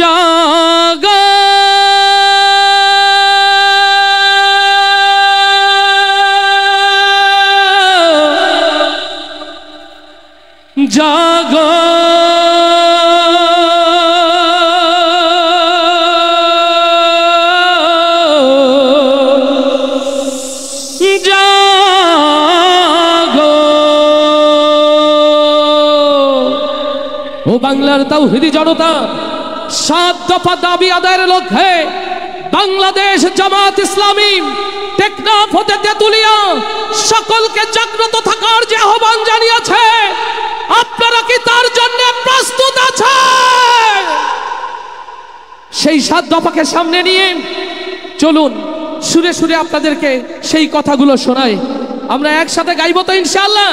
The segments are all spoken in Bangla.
জাগো জাগো ও বাংলার তাওহীদি জনতা, 7 দফা দাবি আদায়ের লক্ষ্যে বাংলাদেশ জামাত ইসলামী টেকনাফ হতে তেতুলিয়া সকলকে জাগ্রত থাকার যে আহ্বান জানিয়েছে, আপনারা কি তার জন্য প্রস্তুত আছেন? সেই 7 দফাকে সামনে নিয়ে চলুন সুরে সুরে আপনাদেরকে সেই কথাগুলো শোনাই। আমরা একসাথে গাইব তো ইনশাআল্লাহ।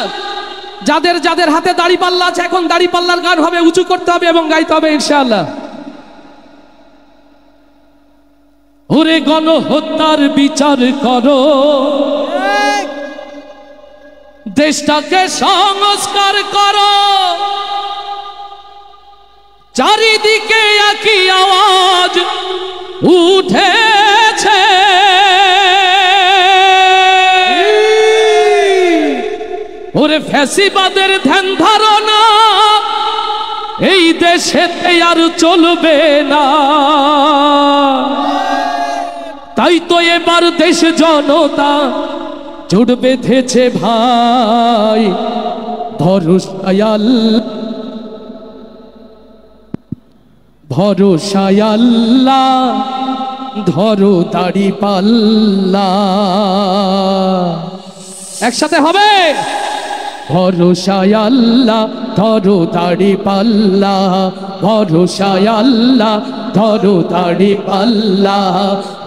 যাদের যাদের হাতে দাড়িপাল্লা আছে, এখন দাড়িপাল্লার গান হবে, উঁচু করতে হবে এবং গাইতে হবে ইনশাআল্লাহ। ওরে গণহত্যার বিচার করো, দেশটাকে সংস্কার করো, চারিদিকে একই আওয়াজ উঠেছে, ওরে ফ্যাসিবাদের ধ্যান ধারণা এই দেশেতে আর চলবে না। তাই তো এবার দেশ জনতা জোট বেঁধেছে ভাই, ভরসায় আল্লাহ, ধরো দাড়িপাল্লা। একসাথে হবে, ভরসায় আল্লাহ ধরো দাড়িপাল্লা, ভরসায় আল্লাহ ধরো দাড়িপাল্লা,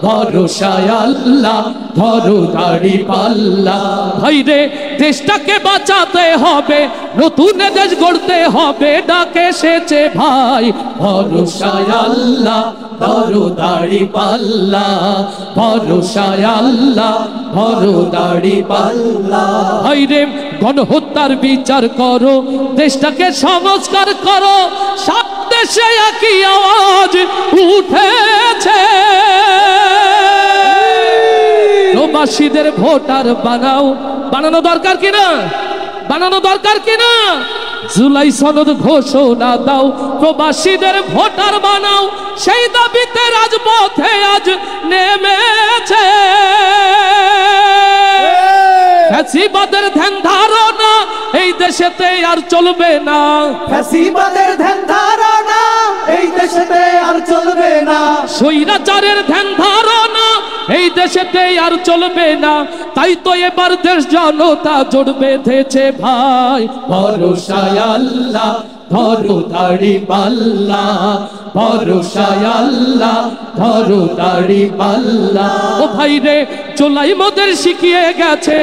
ভরসায় আল্লাহ ধরো দাড়িপাল্লা। ভাইরে দেশটাকে বাঁচাতে হবে, নতুন দেশ গড়তে হবে, ডাকে এসেছে ভাই, ভরসায় আল্লাহ ধরো দাড়িপাল্লা, ভরসায় আল্লাহ ধরো দাড়িপাল্লা। ভাইরে গণহত্যার বিচার করো, দেশটাকে সংস্কার করো, সব দেশে একই আওয়াজ উঠেছে। প্রবাসীদের ভোটার বানাও, বানানো দরকার কিনা, বানানো দরকার কিনা? জুলাই সনদ ঘোষণা দাও, প্রবাসীদের ভোটার বানাও, সেই দাবিতে রাজপথে আজ নেমেছে। ফ্যাসিবাদের ধ্যান ধারণা এই দেশেতে আর চলবে না, ফ্যাসিবাদের ধ্যান ধারণা এই দেশেতে আর চলবে না, স্বৈরাচারের ধ্যান ধারণা এই দেশেতে আর চলবে না। তাই তো এবার দেশ জনতা জোট বেঁধেছে ভাই, ভরসায় আল্লাহ ধরো দাড়িপাল্লা, ভরসায় আল্লাহ ধরো দাড়িপাল্লা। ও ভাইরে চোলাই মোদের শিখিয়ে গেছে,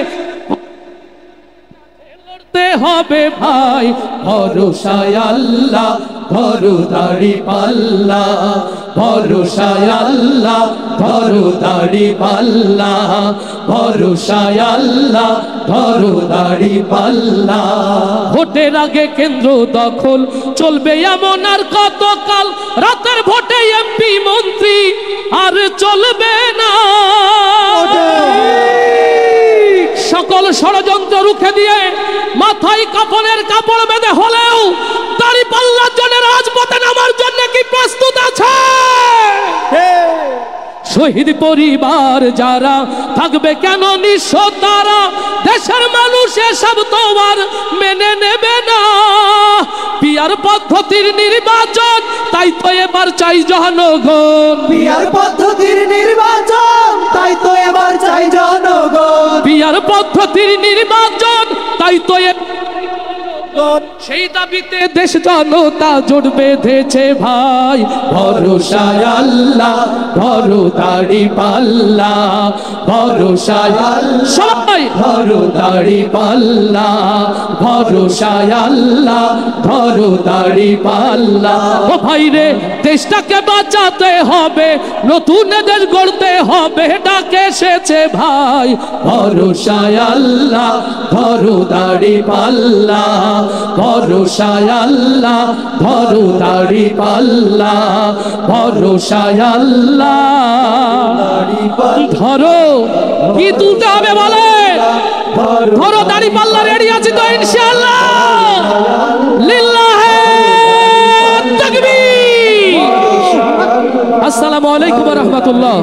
লড়তে হবে ভাই, ভরসায় আল্লাহ ধরো দাড়িপাল্লা, ভরসায় আল্লাহ ধরো দাড়িপাল্লা, ভরসায় আল্লাহ ধরো দাড়িপাল্লা। ভোটের আগে কেন্দ্র দখল চলবে এমন আর কতকাল, রাতের ভোটে এমপি মন্ত্রী আর চলবে না। সকল ষড়যন্ত্র রুখে দিয়ে মাথায় কাফনের কাপড় বেঁধে হলেও দাড়িপাল্লার জন্য রাজপথে নামার জন্য কি প্রস্তুত আছে? শহীদ পরিবার যারা থাকবে কেন নিঃস্ব তারা, দেশের মানুষ এসব তো আর মেনে নেবে না। পিয়ার পদ্ধতির নির্বাচন তাই তো এবার চাই জনগণ, পিয়ার পদ্ধতির নির্বাচন তাই তো এবার চাই জনগণ, পিয়ার পদ্ধতির নির্বাচন তাই তো সেই দাবিতে দেশ জনতা জোট বেঁধেছে ভাই, ভরসায় আল্লাহ ধরো দাড়িপাল্লা, ভরসায় সবাই ধরো দাড়িপাল্লা, ভরসায় আল্লাহ ধরো দাড়িপাল্লা। ও ভাইরে দেশটাকে বাঁচাতে হবে, নতুন দেশ গড়তে হবে, ডাকে এসেছে ভাই, ভরসায় আল্লাহ ধরো দাড়িপাল্লা, ভরসায় আল্লাহ ধরো দাড়ি পাল্লা ভরসায় আল্লাহ ধরো কি তুলতে হবে বলে ধরো দাড়ি পাল্লা রেডি আছে তো ইনশাআল্লাহ লিল্লাহে তাকবীর আসসালামু আলাইকুম ওয়া রাহমাতুল্লাহ